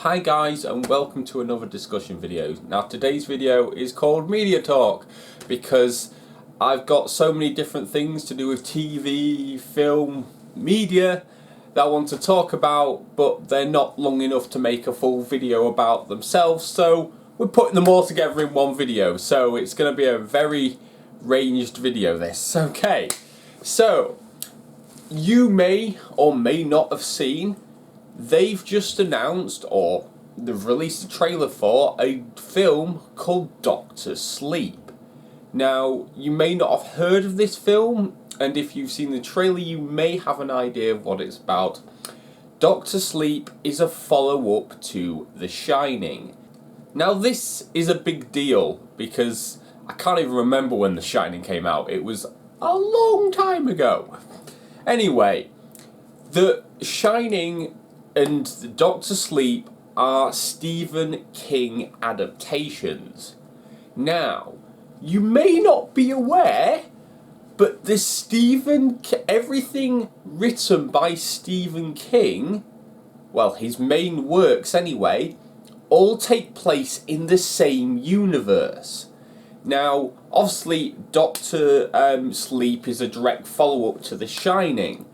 Hi guys, and welcome to another discussion video. Now today's video is called Media Talk because I've got so many different things to do with TV, film, media that I want to talk about, but they're not long enough to make a full video about themselves, so we're putting them all together in one video. So it's going to be a very ranged video this. Okay, so you may or may not have seen they've just announced, or they've released a trailer for, a film called Doctor Sleep. Now, you may not have heard of this film, and if you've seen the trailer, you may have an idea of what it's about. Doctor Sleep is a follow-up to The Shining. Now, this is a big deal because I can't even remember when The Shining came out. It was a long time ago. Anyway, The Shining and the Doctor Sleep are Stephen King adaptations. Now, you may not be aware, but everything written by Stephen King, well, his main works anyway, all take place in the same universe. Now, obviously, Doctor Sleep is a direct follow-up to The Shining,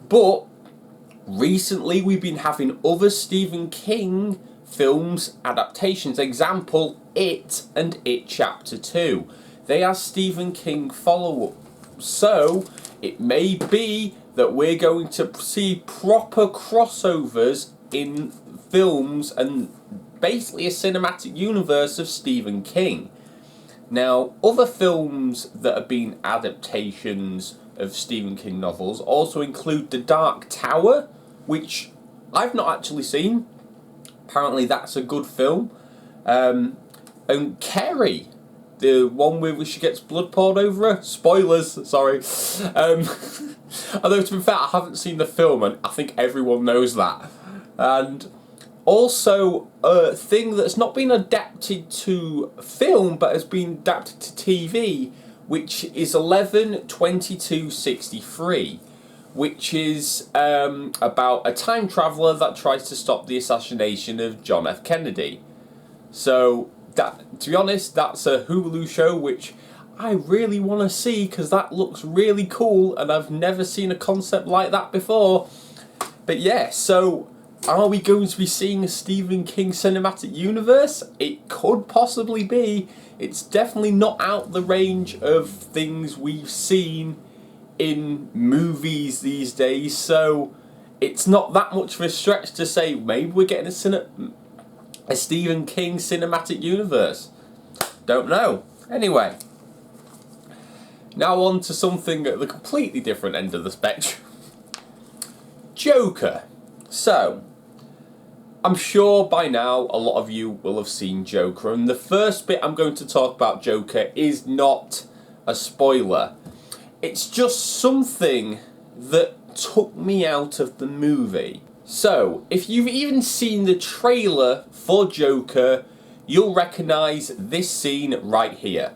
but recently we've been having other Stephen King films adaptations. Example, It and It Chapter 2. They are Stephen King follow-ups. So it may be that we're going to see proper crossovers in films and basically a cinematic universe of Stephen King. Now, other films that have been adaptations of Stephen King novels also include The Dark Tower, which I've not actually seen. Apparently that's a good film. And Carrie, the one where she gets blood poured over her. Spoilers, sorry. Although to be fair, I haven't seen the film and I think everyone knows that. And also a thing that's not been adapted to film but has been adapted to TV, which is 11/22/63, which is about a time traveller that tries to stop the assassination of John F. Kennedy. So, that, to be honest, that's a Hulu show which I really want to see because that looks really cool and I've never seen a concept like that before. But yeah, so are we going to be seeing a Stephen King cinematic universe? It could possibly be. It's definitely not out the range of things we've seen in movies these days, so it's not that much of a stretch to say maybe we're getting a Stephen King cinematic universe. Don't know. Anyway, now on to something at the completely different end of the spectrum. Joker. So, I'm sure by now a lot of you will have seen Joker, and the first bit I'm going to talk about Joker is not a spoiler. It's just something that took me out of the movie. So, if you've even seen the trailer for Joker, you'll recognise this scene right here.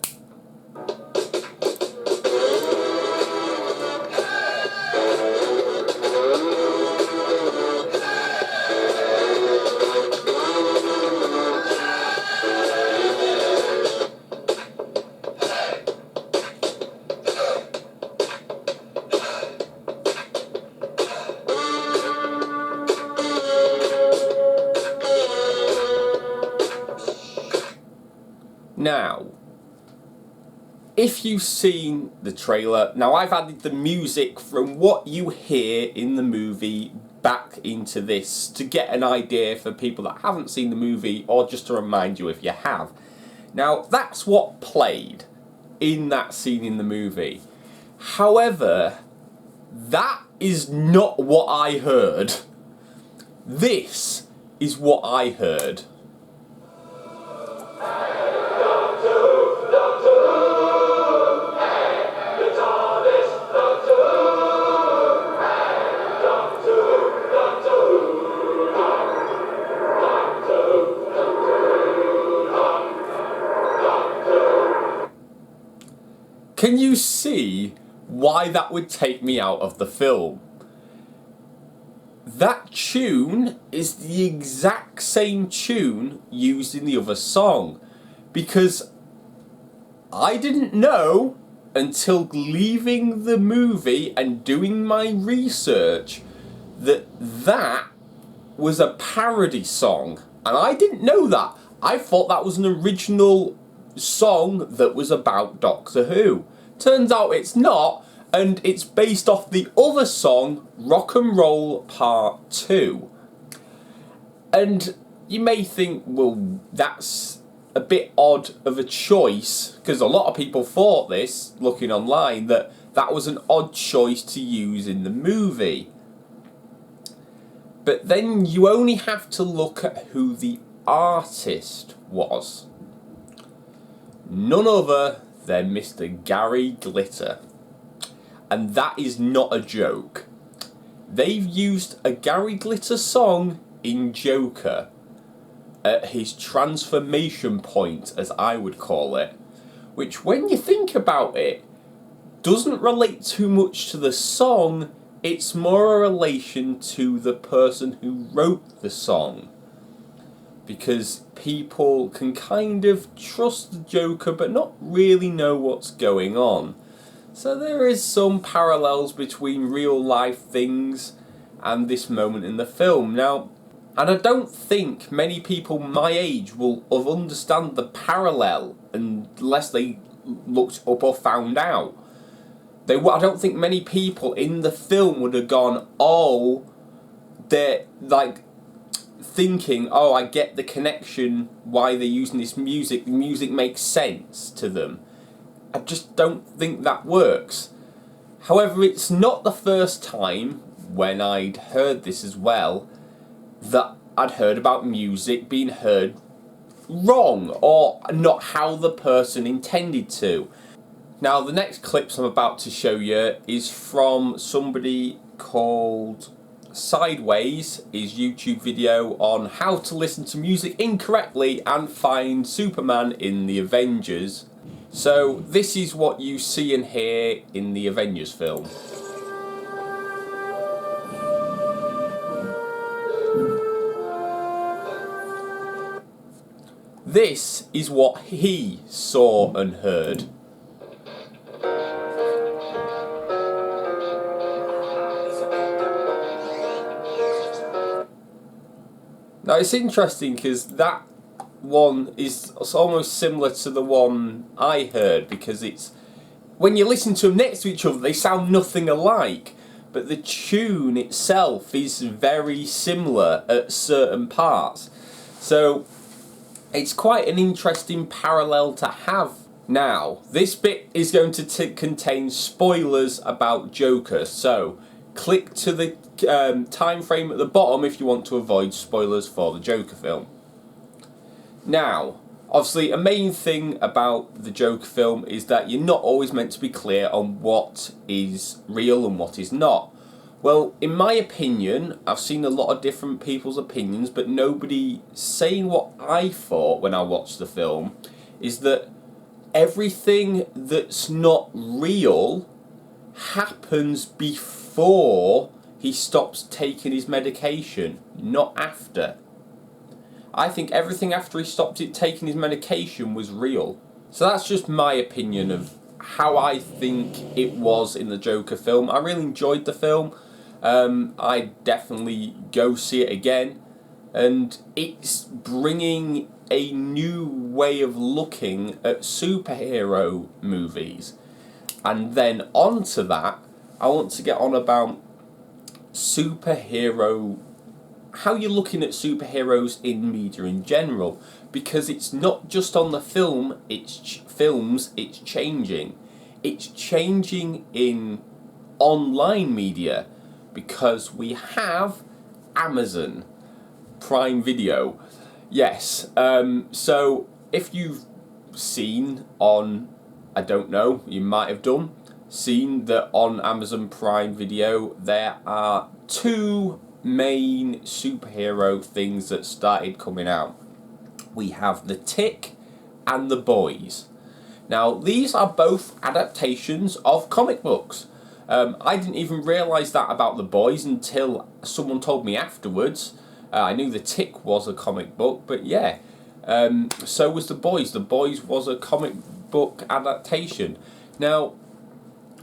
Now, if you've seen the trailer, now I've added the music from what you hear in the movie back into this to get an idea for people that haven't seen the movie or just to remind you if you have. Now, that's what played in that scene in the movie. However, that is not what I heard. This is what I heard. Can you see why that would take me out of the film? that tune is the exact same tune used in the other song. Because I didn't know until leaving the movie and doing my research that that was a parody song. And I didn't know that. I thought that was an original song that was about Doctor Who. Turns out it's not, and it's based off the other song, Rock and Roll Part 2. And you may think, well, that's a bit odd of a choice, because a lot of people thought this, looking online, that that was an odd choice to use in the movie. But then you only have to look at who the artist was. None other than Mr. Gary Glitter. And that is not a joke. They've used a Gary Glitter song in Joker at his transformation point, as I would call it, which, when you think about it, doesn't relate too much to the song. It's more a relation to the person who wrote the song, because people can kind of trust the Joker but not really know what's going on. So there is some parallels between real life things and this moment in the film. Now, and I don't think many people my age will have understand the parallel unless they looked up or found out. I don't think many people in the film would have gone, oh, they're like thinking, oh, I get the connection, why they're using this music, the music makes sense to them. I just don't think that works. However, it's not the first time, when I'd heard this as well, that I'd heard about music being heard wrong, or not how the person intended to. Now, the next clips I'm about to show you is from somebody called Sideways, his YouTube video on how to listen to music incorrectly and find Superman in the Avengers. So this is what you see and hear in the Avengers film. This is what he saw and heard. Now, it's interesting because that one is almost similar to the one I heard, because it's, when you listen to them next to each other, they sound nothing alike, but the tune itself is very similar at certain parts. So it's quite an interesting parallel to have. Now, this bit is going to contain spoilers about Joker, so click to the time frame at the bottom if you want to avoid spoilers for the Joker film. Now, obviously, a main thing about the Joker film is that you're not always meant to be clear on what is real and what is not. Well, in my opinion, I've seen a lot of different people's opinions, but nobody saying what I thought when I watched the film, is that everything that's not real happens before he stops taking his medication, not after. I think everything after he stopped taking his medication was real. So that's just my opinion of how I think it was in the Joker film. I really enjoyed the film. I'd definitely go see it again. And it's bringing a new way of looking at superhero movies. And then onto that, I want to get on about superhero, how you're looking at superheroes in media in general, because it's not just on the film, it's changing. It's changing in online media, because we have Amazon Prime Video. Yes, so if you've seen on, I don't know, you might have seen that on Amazon Prime Video there are two main superhero things that started coming out. We have The Tick and The Boys. Now, these are both adaptations of comic books. I didn't even realise that about The Boys until someone told me afterwards. I knew The Tick was a comic book, but yeah, so was The Boys. The Boys was a comic book adaptation. Now,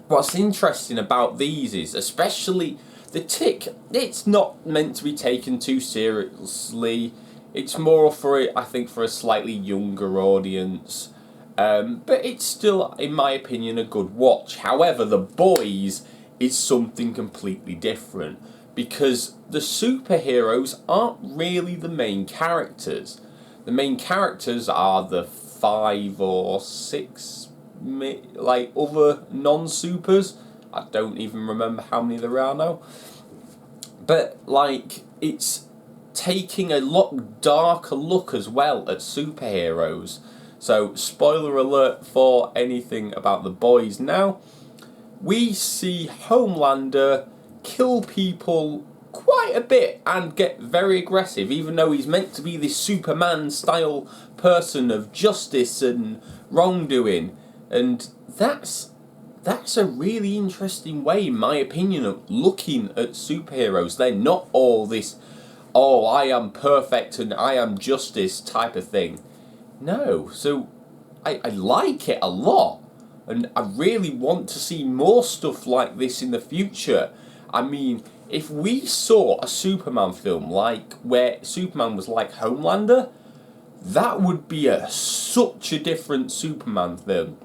what's interesting about these is, especially The Tick, it's not meant to be taken too seriously. It's more for, I think, for a slightly younger audience. But it's still, in my opinion, a good watch. However, The Boys is something completely different, because the superheroes aren't really the main characters. The main characters are the 5 or 6 like other non-supers. I don't even remember how many there are now. But like, it's taking a lot darker look as well at superheroes. So, spoiler alert for anything about The Boys now. We see Homelander kill people quite a bit and get very aggressive, even though he's meant to be this Superman style person of justice and wrongdoing. And that's a really interesting way, in my opinion, of looking at superheroes. They're not all this, oh, I am perfect and I am justice type of thing. No, so I like it a lot, and I really want to see more stuff like this in the future. I mean, if we saw a Superman film like where Superman was like Homelander, that would be such a different Superman film.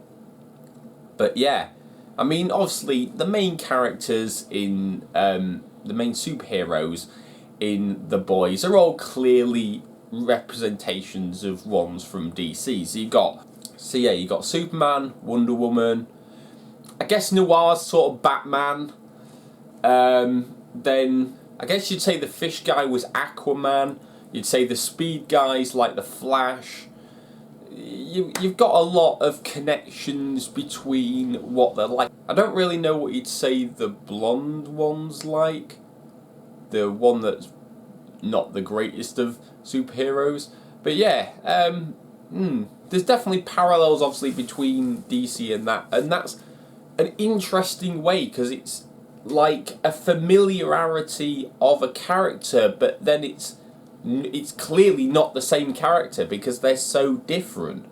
But yeah, I mean, obviously the main characters in the main superheroes in The Boys are all clearly representations of ones from DC. So you got Superman, Wonder Woman, I guess Noir's sort of Batman. Then I guess you'd say the fish guy was Aquaman. You'd say the speed guys like the Flash. You've got a lot of connections between what they're like. I don't really know what you'd say the blonde one's like. The one that's not the greatest of superheroes. But yeah, there's definitely parallels obviously between DC and that. And that's an interesting way, because it's like a familiarity of a character, but then it's clearly not the same character because they're so different.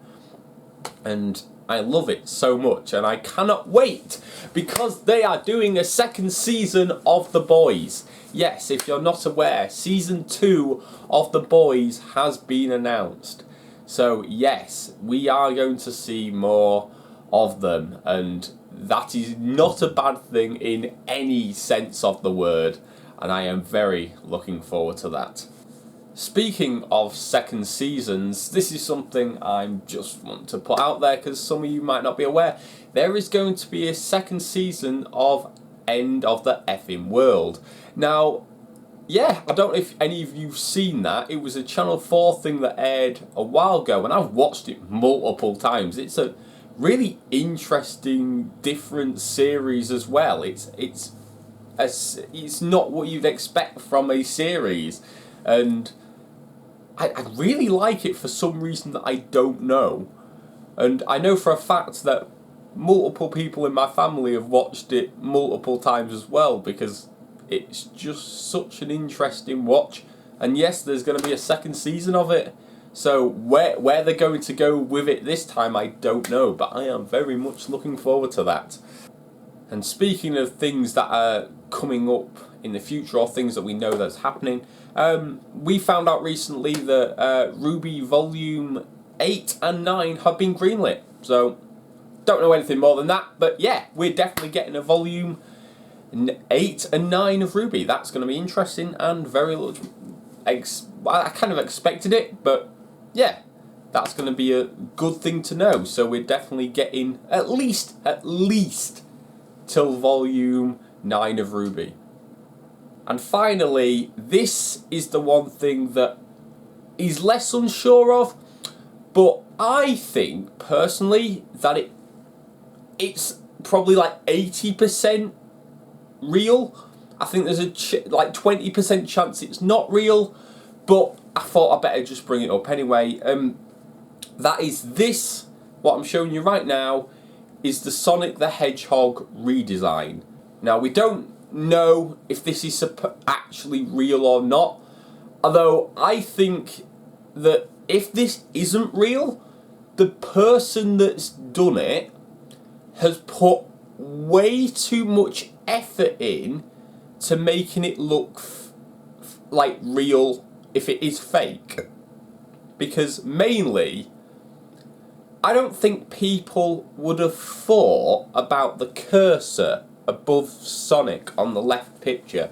And I love it so much, and I cannot wait because they are doing a second season of The Boys. Yes, if you're not aware, season 2 of The Boys has been announced. So yes, we are going to see more of them, and that is not a bad thing in any sense of the word, and I am very looking forward to that. Speaking of second seasons, this is something I just want to put out there because some of you might not be aware. There is going to be a second season of End of the Effing World. Now, yeah, I don't know if any of you've seen that. It was a Channel 4 thing that aired a while ago, and I've watched it multiple times. It's a really interesting, different series as well. It's not what you'd expect from a series, and I really like it for some reason that I don't know. And I know for a fact that multiple people in my family have watched it multiple times as well, because it's just such an interesting watch. And yes, there's going to be a second season of it. So where they're going to go with it this time, I don't know. But I am very much looking forward to that. And speaking of things that are coming up in the future, or things that we know that's happening, we found out recently that RWBY Volume 8 and 9 have been greenlit. So, don't know anything more than that, but yeah, we're definitely getting a Volume 8 and 9 of RWBY. That's going to be interesting and very much... I kind of expected it, but yeah, that's going to be a good thing to know. So we're definitely getting at least till Volume 9 of RWBY. And finally, this is the one thing that he's less unsure of, but I think personally that it's probably like 80% real. I think there's a 20% chance it's not real, but I thought I better just bring it up anyway. That is this, what I'm showing you right now, is the Sonic the Hedgehog redesign. Now, we don't know if this is actually real or not, although I think that if this isn't real, the person that's done it has put way too much effort in to making it look like real if it is fake. Because mainly, I don't think people would have thought about the cursor above Sonic on the left picture.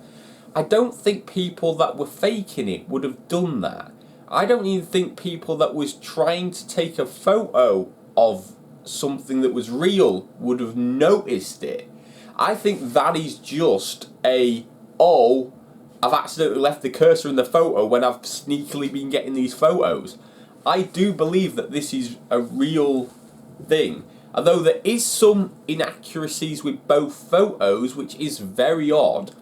I don't think people that were faking it would have done that. I don't even think people that was trying to take a photo of something that was real would have noticed it. I think that is just oh, I've accidentally left the cursor in the photo when I've sneakily been getting these photos. I do believe that this is a real thing. Although there is some inaccuracies with both photos, which is very odd.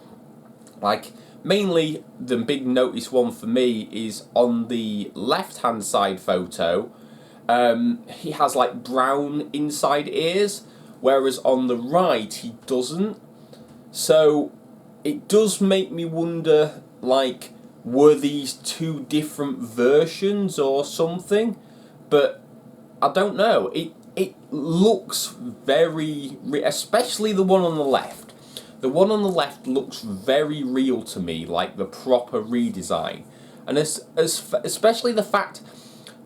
Like, mainly the big notice one for me is on the left-hand side photo. He has like brown inside ears, whereas on the right he doesn't. So it does make me wonder, like, were these two different versions or something? But I don't know. It looks very, especially the one on the left. The one on the left looks very real to me, like the proper redesign. And especially the fact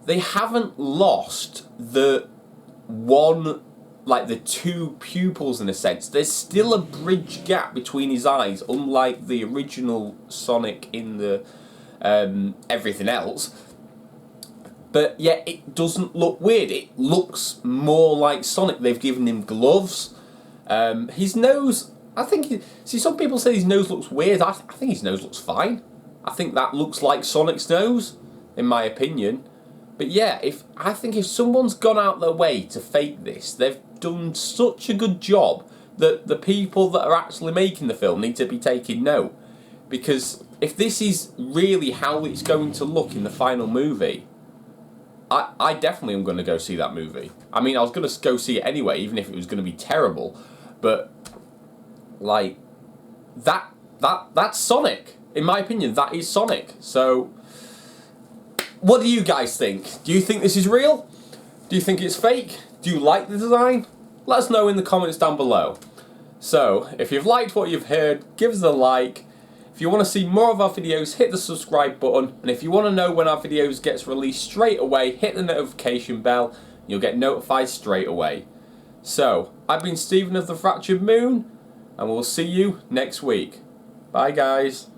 they haven't lost the one, like the two pupils in a sense. There's still a bridge gap between his eyes, unlike the original Sonic in the everything else. But yet it doesn't look weird. It looks more like Sonic. They've given him gloves. His nose, I think... See, some people say his nose looks weird. I think his nose looks fine. I think that looks like Sonic's nose, in my opinion. But yeah, I think if someone's gone out their way to fake this, they've done such a good job that the people that are actually making the film need to be taking note. Because if this is really how it's going to look in the final movie, I definitely am going to go see that movie. I mean, I was going to go see it anyway, even if it was going to be terrible. But, like, that's Sonic. In my opinion, that is Sonic. So, what do you guys think? Do you think this is real? Do you think it's fake? Do you like the design? Let us know in the comments down below. So, if you've liked what you've heard, give us a like. If you want to see more of our videos, hit the subscribe button. And if you want to know when our videos gets released straight away, hit the notification bell. You'll get notified straight away. So, I've been Stephen of the Fractured Moon, and we'll see you next week. Bye, guys.